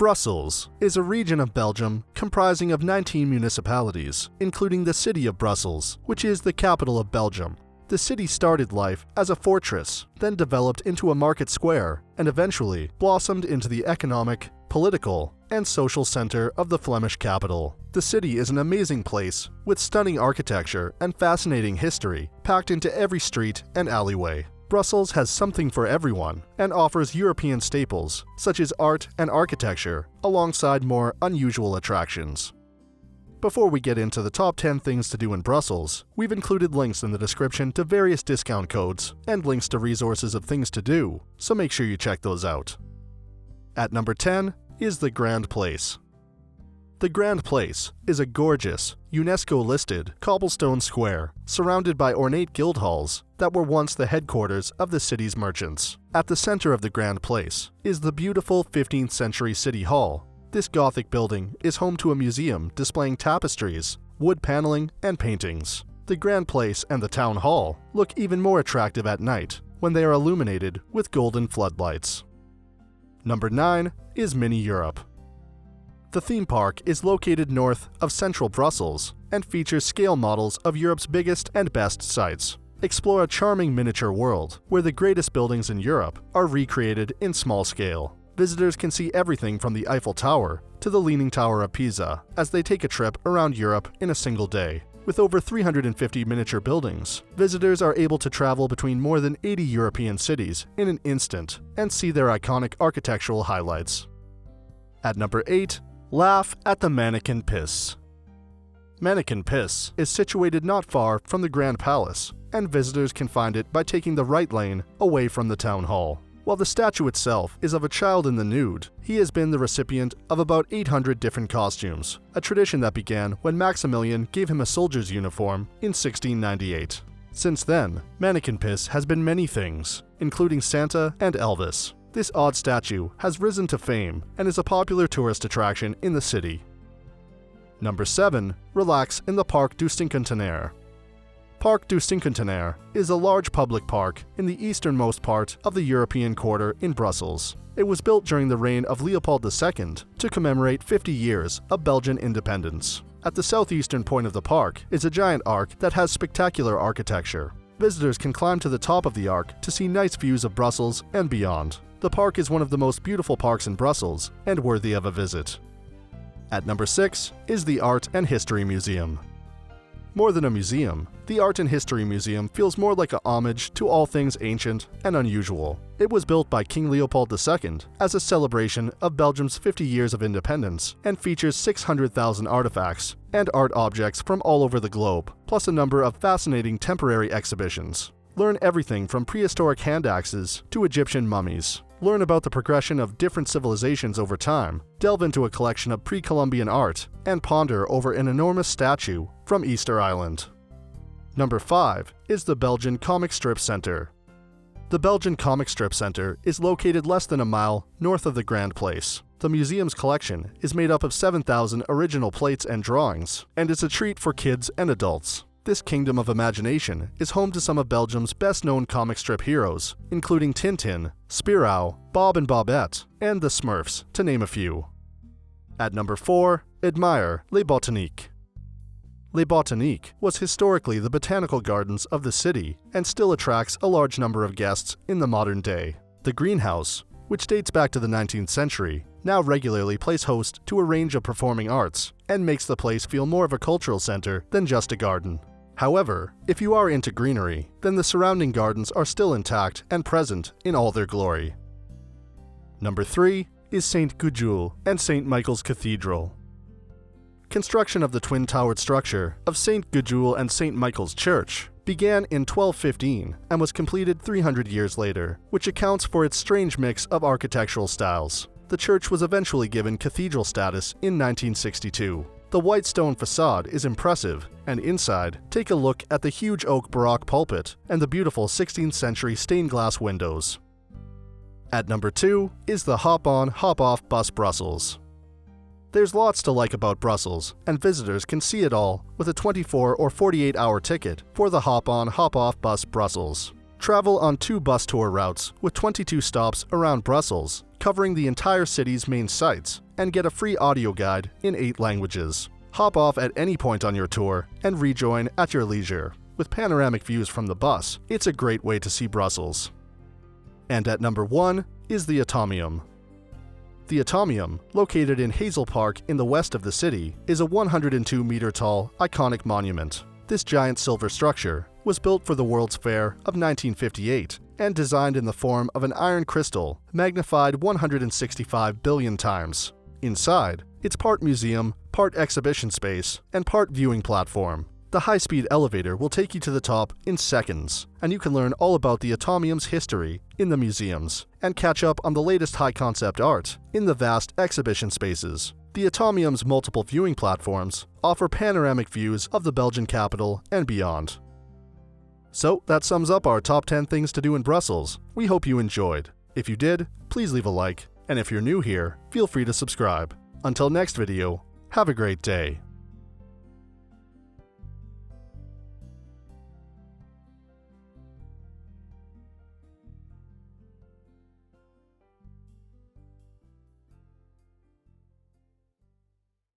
Brussels is a region of Belgium comprising of 19 municipalities, including the city of Brussels, which is the capital of Belgium. The city started life as a fortress, then developed into a market square, and eventually blossomed into the economic, political, and social center of the Flemish capital. The city is an amazing place, with stunning architecture and fascinating history packed into every street and alleyway. Brussels has something for everyone and offers European staples such as art and architecture alongside more unusual attractions. Before we get into the top 10 things to do in Brussels, we've included links in the description to various discount codes and links to resources of things to do, so make sure you check those out. At number 10 is the Grand Place. The Grand Place is a gorgeous, UNESCO-listed cobblestone square surrounded by ornate guildhalls that were once the headquarters of the city's merchants. At the center of the Grand Place is the beautiful 15th century City Hall. This Gothic building is home to a museum displaying tapestries, wood paneling, and paintings. The Grand Place and the Town Hall look even more attractive at night when they are illuminated with golden floodlights. Number 9 is Mini Europe. The theme park is located north of central Brussels and features scale models of Europe's biggest and best sites. Explore a charming miniature world where the greatest buildings in Europe are recreated in small scale. Visitors can see everything from the Eiffel Tower to the Leaning Tower of Pisa as they take a trip around Europe in a single day. With over 350 miniature buildings, visitors are able to travel between more than 80 European cities in an instant and see their iconic architectural highlights. At number 8, laugh at the Manneken Pis. Manneken Pis is situated not far from the Grand Palace, and visitors can find it by taking the right lane away from the Town Hall. While the statue itself is of a child in the nude, he has been the recipient of about 800 different costumes, a tradition that began when Maximilian gave him a soldier's uniform in 1698. Since then, Manneken Pis has been many things, including Santa and Elvis. This odd statue has risen to fame and is a popular tourist attraction in the city. Number 7. Relax in the Parc du CINQUANTENAIRE. Parc du CINQUANTENAIRE is a large public park in the easternmost part of the European quarter in Brussels. It was built during the reign of Leopold II to commemorate 50 years of Belgian independence. At the southeastern point of the park is a giant arc that has spectacular architecture. Visitors can climb to the top of the arc to see nice views of Brussels and beyond. The park is one of the most beautiful parks in Brussels and worthy of a visit. At number 6 is the Art and History Museum. More than a museum, the Art and History Museum feels more like a homage to all things ancient and unusual. It was built by King Leopold II as a celebration of Belgium's 50 years of independence and features 600,000 artifacts and art objects from all over the globe, plus a number of fascinating temporary exhibitions. Learn everything from prehistoric hand axes to Egyptian mummies. Learn about the progression of different civilizations over time, delve into a collection of pre-Columbian art, and ponder over an enormous statue from Easter Island. Number 5 is the Belgian Comic Strip Center. The Belgian Comic Strip Center is located less than a mile north of the Grand Place. The museum's collection is made up of 7,000 original plates and drawings, and is a treat for kids and adults. This kingdom of imagination is home to some of Belgium's best-known comic strip heroes, including Tintin, Spirou, Bob and Bobette, and the Smurfs, to name a few. At number 4, admire Les Botaniques. Les Botaniques was historically the botanical gardens of the city and still attracts a large number of guests in the modern day. The greenhouse, which dates back to the 19th century, now regularly plays host to a range of performing arts and makes the place feel more of a cultural center than just a garden. However, if you are into greenery, then the surrounding gardens are still intact and present in all their glory. Number 3 is St. Gudule and St. Michael's Cathedral. Construction of the twin-towered structure of St. Gudule and St. Michael's Church began in 1215 and was completed 300 years later, which accounts for its strange mix of architectural styles. The church was eventually given cathedral status in 1962. The white stone facade is impressive, and inside, take a look at the huge oak Baroque pulpit and the beautiful 16th century stained glass windows. At number 2 is the Hop-on, Hop-off Bus Brussels. There's lots to like about Brussels, and visitors can see it all with a 24 or 48-hour ticket for the Hop-on, Hop-off Bus Brussels. Travel on 2 bus tour routes with 22 stops around Brussels, covering the entire city's main sites and get a free audio guide in 8 languages. Hop off at any point on your tour and rejoin at your leisure. With panoramic views from the bus, it's a great way to see Brussels. And at number 1 is the ATOMIUM. The ATOMIUM, located in Hazel Park in the west of the city, is a 102-meter-tall, iconic monument. This giant silver structure was built for the World's Fair of 1958 and designed in the form of an iron crystal magnified 165 billion times. Inside, it's part museum, part exhibition space, and part viewing platform. The high-speed elevator will take you to the top in seconds, and you can learn all about the ATOMIUM's history in the museums and catch up on the latest high-concept art in the vast exhibition spaces. The ATOMIUM's multiple viewing platforms offer panoramic views of the Belgian capital and beyond. So that sums up our top 10 things to do in Brussels. We hope you enjoyed. If you did, please leave a like, and if you're new here, feel free to subscribe. Until next video, have a great day.